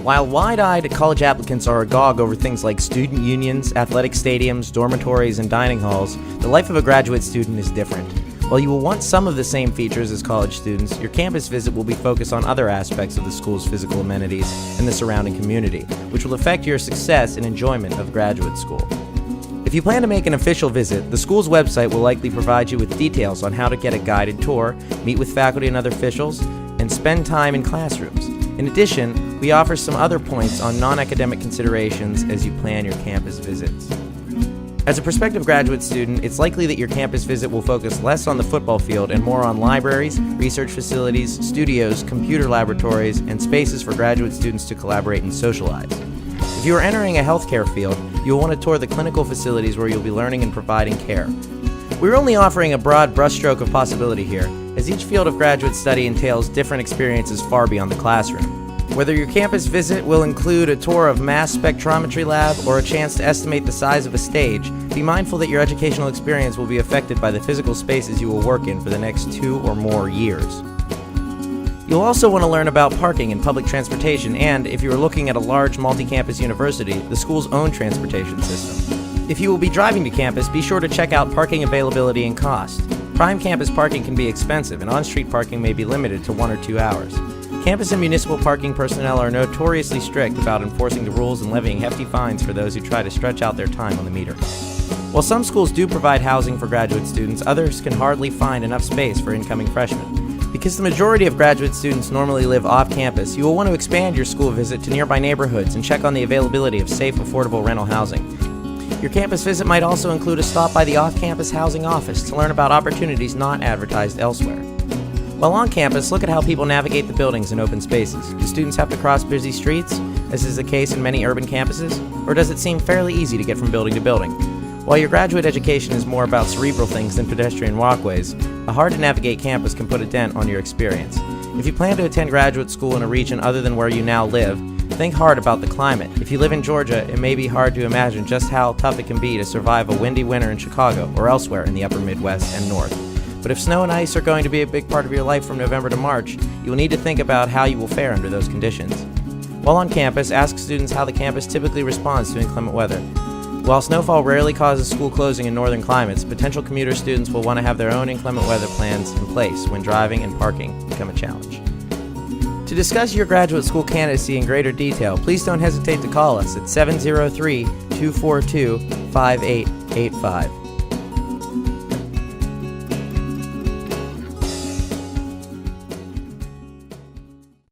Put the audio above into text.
while wide-eyed college applicants are agog over things like student unions, athletic stadiums, dormitories, and dining halls, the life of a graduate student is different. While you will want some of the same features as college students, your campus visit will be focused on other aspects of the school's physical amenities and the surrounding community, which will affect your success and enjoyment of graduate school. If you plan to make an official visit, the school's website will likely provide you with details on how to get a guided tour, meet with faculty and other officials, and spend time in classrooms. In addition, we offer some other points on non-academic considerations as you plan your campus visits. As a prospective graduate student, it's likely that your campus visit will focus less on the football field and more on libraries, research facilities, studios, computer laboratories, and spaces for graduate students to collaborate and socialize. If you are entering a healthcare field, you'll want to tour the clinical facilities where you'll be learning and providing care. We're only offering a broad brushstroke of possibility here, as each field of graduate study entails different experiences far beyond the classroom. Whether your campus visit will include a tour of mass spectrometry lab or a chance to estimate the size of a stage, be mindful that your educational experience will be affected by the physical spaces you will work in for the next 2 or more years. You'll also want to learn about parking and public transportation and, if you are looking at a large multi-campus university, the school's own transportation system. If you will be driving to campus, be sure to check out parking availability and cost. Prime campus parking can be expensive, and on-street parking may be limited to 1 or 2 hours. Campus and municipal parking personnel are notoriously strict about enforcing the rules and levying hefty fines for those who try to stretch out their time on the meter. While some schools do provide housing for graduate students, others can hardly find enough space for incoming freshmen. Because the majority of graduate students normally live off campus, you will want to expand your school visit to nearby neighborhoods and check on the availability of safe, affordable rental housing. Your campus visit might also include a stop by the off-campus housing office to learn about opportunities not advertised elsewhere. While on campus, look at how people navigate the buildings and open spaces. Do students have to cross busy streets, as is the case in many urban campuses, or does it seem fairly easy to get from building to building? While your graduate education is more about cerebral things than pedestrian walkways, a hard-to-navigate campus can put a dent on your experience. If you plan to attend graduate school in a region other than where you now live, think hard about the climate. If you live in Georgia, it may be hard to imagine just how tough it can be to survive a windy winter in Chicago or elsewhere in the upper Midwest and North. But if snow and ice are going to be a big part of your life from November to March, you will need to think about how you will fare under those conditions. While on campus, ask students how the campus typically responds to inclement weather. While snowfall rarely causes school closing in northern climates, potential commuter students will want to have their own inclement weather plans in place when driving and parking become a challenge. To discuss your graduate school candidacy in greater detail, please don't hesitate to call us at 703-242-5885.